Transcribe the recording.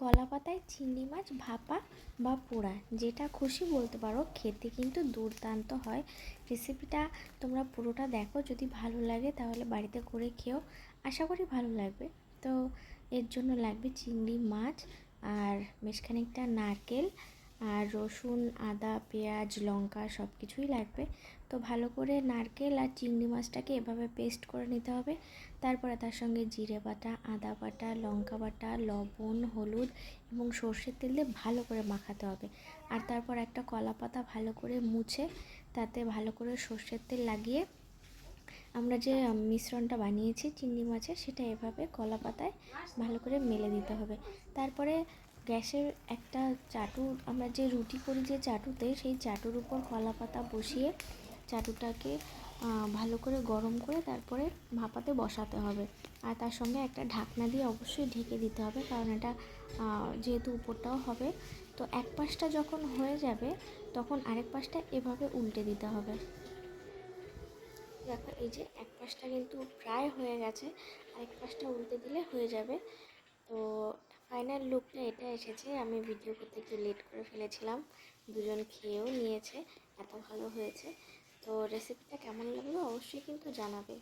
কলা পাতায় চিংড়ি মাছ ভাপা বা পোড়া যেটা খুশি বলতে পারো, খেতে কিন্তু দুর্দান্ত হয়। রেসিপিটা তোমরা পুরোটা দেখো, যদি ভালো লাগে তাহলে বাড়িতে করে খেও, আশা করি ভালো লাগবে। তো এর জন্য লাগবে চিংড়ি মাছ আর বেশ খানিকটা নারকেল আর রসুন, আদা, পেঁয়াজ, লঙ্কা সব কিছুই লাগবে। তো ভালো করে নারকেল আর চিংড়ি মাছটাকে এভাবে পেস্ট করে নিতে হবে। তারপরে তার সঙ্গে জিরে বাটা, আদা বাটা, লঙ্কা বাটা, লবণ, হলুদ এবং সর্ষের তেল দিয়ে ভালো করে মাখাতে হবে। আর তারপর একটা কলা পাতা ভালো করে মুছে তাতে ভালো করে সর্ষের তেল লাগিয়ে আমরা যে মিশ্রণটা বানিয়েছি চিংড়ি মাছের, সেটা এভাবে কলা পাতায় ভালো করে মেলে দিতে হবে। তারপরে গ্যাসের একটা চাটু, আমরা যে রুটি করি যে চাটুতে, সেই চাটুর উপর কলা পাতা বসিয়ে চাটুটাকে ভালো করে গরম করে তারপরে ভাপাতে বসাতে হবে। আর তার সঙ্গে একটা ঢাকনা দিয়ে অবশ্যই ঢেকে দিতে হবে, কারণ এটা যেহেতু উপরটাও হবে। তো এক পাশটা যখন হয়ে যাবে তখন আরেক পাশটা এভাবে উল্টে দিতে হবে। দেখো, এই যে এক পাশটা কিন্তু প্রায় হয়ে গেছে, আরেক পাশটা উল্টে দিলে হয়ে যাবে। তো ফাইনাল লুকটা এটা এসেছে। আমি ভিডিও করতে একটু লেট করে ফেলেছিলাম, দুজন খেয়েও নিয়েছে, এত ভালো হয়েছে। তো রেসিপিটা কেমন লাগলো অবশ্যই কিন্তু জানাবে।